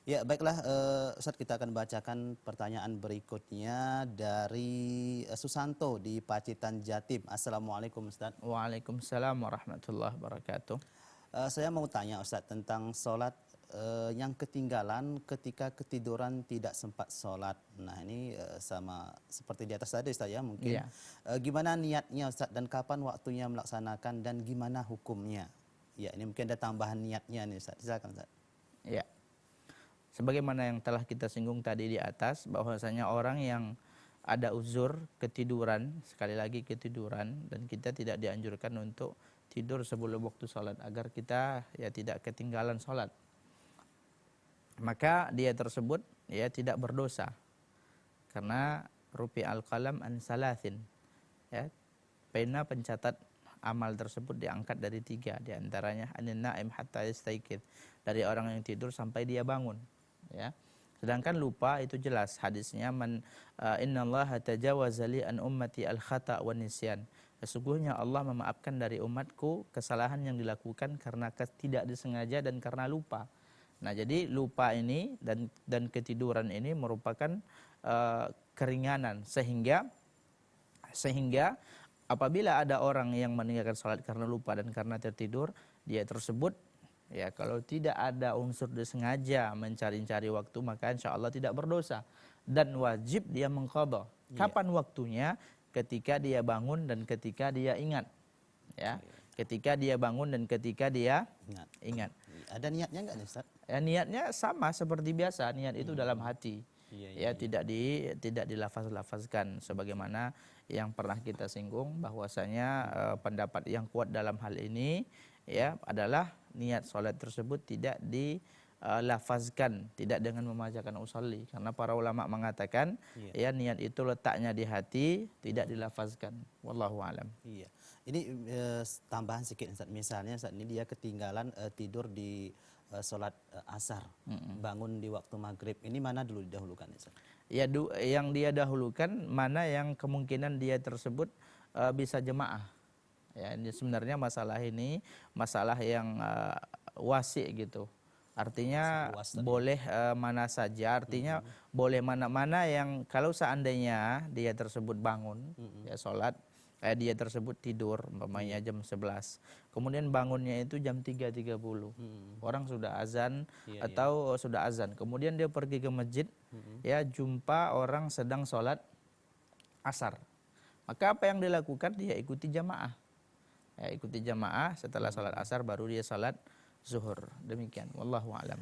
Ya, baiklah Ustadz, kita akan bacakan pertanyaan berikutnya dari Susanto di Pacitan Jatim. Assalamualaikum Ustadz. Waalaikumsalam warahmatullahi wabarakatuh. Saya mau tanya Ustadz tentang sholat yang ketinggalan ketika ketiduran tidak sempat sholat. Nah ini sama seperti di atas tadi Ustadz ya mungkin. Iya, Gimana niatnya Ustadz dan kapan waktunya melaksanakan dan gimana hukumnya? Ya ini mungkin ada tambahan niatnya nih Ustadz. Silakan Ustadz. iya. Sebagaimana yang telah kita singgung tadi di atas, bahwasanya orang yang ada uzur ketiduran, sekali lagi ketiduran, dan kita tidak dianjurkan untuk tidur sebelum waktu sholat agar kita ya tidak ketinggalan sholat. Maka dia tersebut ya tidak berdosa karena rupi al-qalam an salasin, ya, pena pencatat amal tersebut diangkat dari 3, diantaranya anin naim hatta yastaiqidh, dari orang yang tidur sampai dia bangun, ya. Sedangkan lupa itu jelas hadisnya, innallaha tajawaza li an ummati al khata' wan nisyan, sesungguhnya Allah memaafkan dari umatku kesalahan yang dilakukan karena tidak disengaja dan karena lupa. Nah, jadi lupa ini dan ketiduran ini merupakan keringanan, sehingga apabila ada orang yang meninggalkan salat karena lupa dan karena tertidur, dia tersebut ya kalau tidak ada unsur disengaja mencari-cari waktu, maka insya Allah tidak berdosa dan wajib dia mengqadha. Kapan waktunya? Ketika dia bangun dan ketika dia ingat, ya. Ketika dia bangun dan ketika dia ingat. Ada niatnya nggak nih Ustadz? Ya, niatnya sama seperti biasa, niat itu dalam hati. Iya. Tidak dilafaz-lafazkan sebagaimana yang pernah kita singgung, bahwasanya pendapat yang kuat dalam hal ini ya adalah niat salat tersebut tidak dilafazkan, tidak dengan membacakan usolli, karena para ulama mengatakan ya niat itu letaknya di hati, tidak dilafazkan. Wallahu alam. Iya. Ini tambahan sedikit Ustadz. Misalnya saat ini dia ketinggalan tidur di sholat asar, bangun di waktu maghrib. Ini mana dulu didahulukan Ustadz? Ya, yang dia dahulukan mana yang kemungkinan dia tersebut bisa jemaah. Ya, ini sebenarnya masalah ini masalah yang wasi gitu. Artinya boleh mana saja, artinya boleh mana-mana yang kalau seandainya dia tersebut bangun ya sholat, dia tersebut tidur umpamanya jam 11. Kemudian bangunnya itu jam 3.30. Orang sudah azan atau sudah azan. Kemudian dia pergi ke masjid, ya jumpa orang sedang sholat asar. Maka apa yang dilakukan? Dia ikuti jamaah. Ya, ikuti jamaah, setelah sholat asar baru dia sholat zuhur. Demikian. Wallahu a'lam.